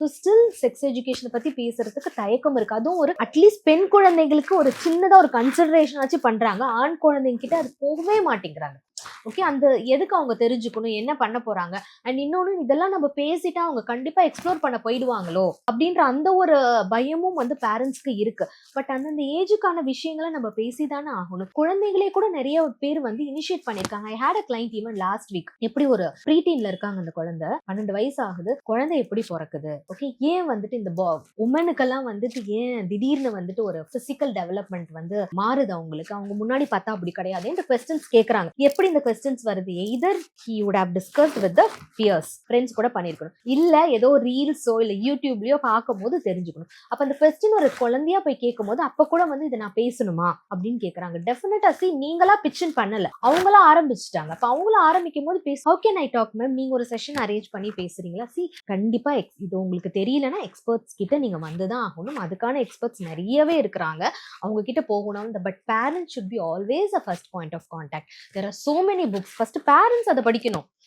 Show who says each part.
Speaker 1: So still sex எஜுகேஷனை பத்தி பேசுறதுக்கு தயக்கம் இருக்கு. அதுவும் ஒரு அட்லீஸ்ட் பெண் குழந்தைகளுக்கு ஒரு சின்னதா ஒரு கன்சிடரேஷன் ஆச்சு பண்றாங்க. ஆண் குழந்தைங்க கிட்ட அது போகவே மாட்டேங்கிறாங்க. ஓகே, அந்த எதுக்கு அவங்க தெரிஞ்சுக்கணும், என்ன பண்ண போறாங்க, அண்ட் இன்னொன்னு இதெல்லாம் நம்ம பேசிட்டா அவங்க கண்டிப்பா எக்ஸ்ப்ளோர் பண்ண போயிடுவாங்களோ அப்படின்ற அந்த ஒரு பயமும் வந்து பேரண்ட்ஸ்க்கு இருக்கு. பட் அந்தந்த ஏஜுக்கான விஷயங்களை நம்ம பேசிதானே ஆகணும். குழந்தைகளே கூட நிறைய பேர் வந்து இனிஷியேட் பண்ணிருக்காங்க. ஐ had a client even last week. எப்படி ஒரு ப்ரீடீன்ல இருக்காங்க அந்த குழந்தை, 12 வயசு ஆகுது. குழந்தை எப்படி பிறக்குது, ஓகே, ஏன் வந்துட்டு இந்த உமனுக்கெல்லாம் வந்துட்டு ஏன் திடீர்னு வந்துட்டு ஒரு பிசிக்கல் டெவலப்மெண்ட் வந்து மாறுது அவங்களுக்கு, அவங்க முன்னாடி பார்த்தா அப்படி கிடையாது இந்த கொஸ்டின்ஸ் கேட்கறாங்க. எப்படி இந்த கொஸ்டின்ஸ் வருது? Either he would have discussed with the peers, friends கூட பண்ணிருக்கணும், இல்ல ஏதோ ரீல்ஸோ இல்ல யூடியூப்லயோ பார்க்கும் போது தெரிஞ்சுக்கணும். அப்ப அந்த கொஸ்டின் ஒரு குழந்தையா போய் கேட்கும் போது அப்ப கூட வந்து இதை நான் பேசணுமா அப்படின்னு கேட்கறாங்க. டெஃபினட்டா நீங்களா பிச்சின் பண்ணல, அவங்களா ஆரம்பிச்சுட்டாங்க. அப்ப அவங்கள ஆரம்பிக்கும் போது பேச how can I talk ma'am, நீங்க ஒரு செஷன் அரேஞ்ச் பண்ணி பேசுறீங்களா? கண்டிப்பா இது உங்களுக்கு தெரியலன்னா எக்ஸ்பர்ட்ஸ் கிட்ட நீங்க வந்துதான் ஆகணும். அதுக்கான எக்ஸ்பர்ட்ஸ் நிறையவே இருக்கிறாங்க, அவங்க கிட்ட போகணும். But parents should be always a first point of contact. There are so many books. First parents அதை படிக்கணும்.